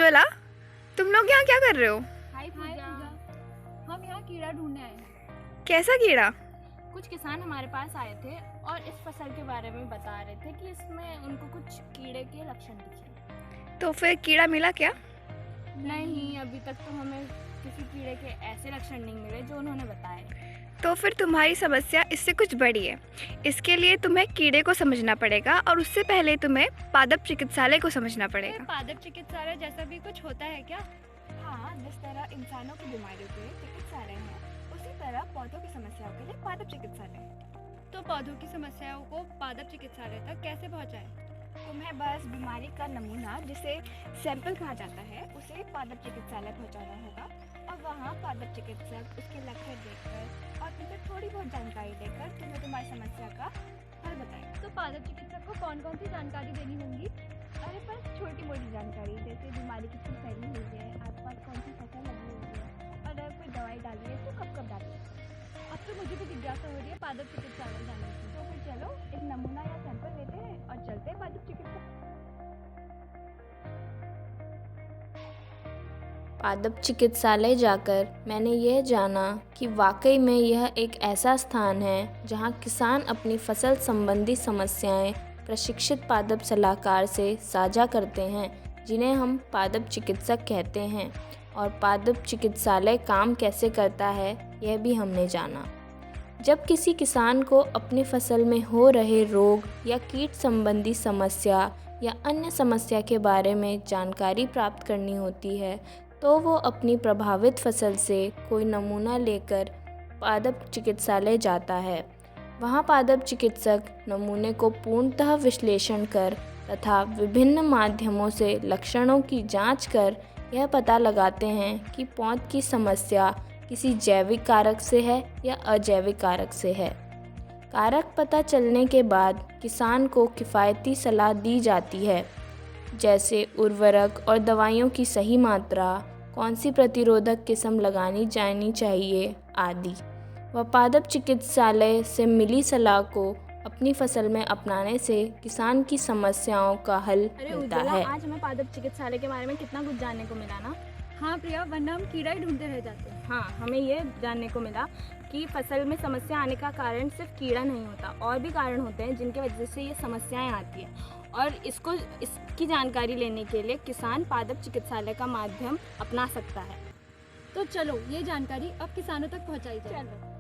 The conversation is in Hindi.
उज्ज्वला, तुम लोग यहाँ क्या कर रहे हो? हाय पूजा, हम यहाँ कीड़ा ढूंढने आए हैं। कैसा कीड़ा? कुछ किसान हमारे पास आए थे और इस फसल के बारे में बता रहे थे कि इसमें उनको कुछ कीड़े के लक्षण दिखे। तो फिर कीड़ा मिला क्या? नहीं, अभी तक तो हमें किसी कीड़े के ऐसे लक्षण नहीं मिले जो उन्होंने बताए। तो फिर तुम्हारी समस्या इससे कुछ बड़ी है। इसके लिए तुम्हें कीड़े को समझना पड़ेगा और उससे पहले तुम्हें पादप चिकित्सालय को समझना पड़ेगा। पादप चिकित्सालय जैसा भी कुछ होता है क्या? हाँ, जिस तरह इंसानों की बीमारियों के लिए चिकित्सालय है, उसी तरह पौधों की समस्याओं के लिए पादप चिकित्सालय है। तो पौधों की समस्याओं को पादप चिकित्सालय तक कैसे पहुंचाएं? तुम्हें बस बीमारी का नमूना, जिसे सैंपल कहा जाता है, उसे पादप चिकित्सालय पहुंचाना होगा और वहाँ पादप चिकित्सक उसके लक्षण देखकर और तुमसे थोड़ी बहुत जानकारी लेकर तुम्हें तुम्हारी समस्या का हल बताएगा। तो पादप चिकित्सक को कौन कौन सी जानकारी देनी होगी? अरे बस छोटी मोटी जानकारी, जैसे बीमारी कितनी फैली हुई है, आसपास कौन सी फसल लगी हुई है और अगर कोई दवाई डाली है तो कब डाली है। अब तो मुझे भी जिज्ञासा हो रही है पादप चिकित्सालय जाने की। तो फिर चलो एक नमूना या सैंपल लेते हैं और चलते हैं पादप चिकित्सक। पादप चिकित्सालय जाकर मैंने यह जाना कि वाकई में यह एक ऐसा स्थान है जहां किसान अपनी फसल संबंधी समस्याएं प्रशिक्षित पादप सलाहकार से साझा करते हैं, जिन्हें हम पादप चिकित्सक कहते हैं। और पादप चिकित्सालय काम कैसे करता है यह भी हमने जाना। जब किसी किसान को अपनी फसल में हो रहे रोग या कीट संबंधी समस्या या अन्य समस्या के बारे में जानकारी प्राप्त करनी होती है, तो वो अपनी प्रभावित फसल से कोई नमूना लेकर पादप चिकित्सालय जाता है। वहाँ पादप चिकित्सक नमूने को पूर्णतः विश्लेषण कर तथा विभिन्न माध्यमों से लक्षणों की जांच कर यह पता लगाते हैं कि पौध की समस्या किसी जैविक कारक से है या अजैविक कारक से है। कारक पता चलने के बाद किसान को किफ़ायती सलाह दी जाती है, जैसे उर्वरक और दवाइयों की सही मात्रा, कौन सी प्रतिरोधक किस्म लगानी जानी चाहिए आदि। वह पादप चिकित्सालय से मिली सलाह को अपनी फसल में अपनाने से किसान की समस्याओं का हल मिलता है। आज हमें पादप चिकित्सालय के बारे में कितना कुछ जानने को मिला ना। हाँ प्रिया, वरना हम कीड़ा ही ढूंढते रह जाते हैं। हाँ, हमें ये जानने को मिला कि फसल में समस्या आने का कारण सिर्फ कीड़ा नहीं होता, और भी कारण होते हैं जिनके वजह से ये समस्याएं आती हैं। और इसकी जानकारी लेने के लिए किसान पादप चिकित्सालय का माध्यम अपना सकता है। तो चलो ये जानकारी अब किसानों तक पहुंचाई जाए। चलो।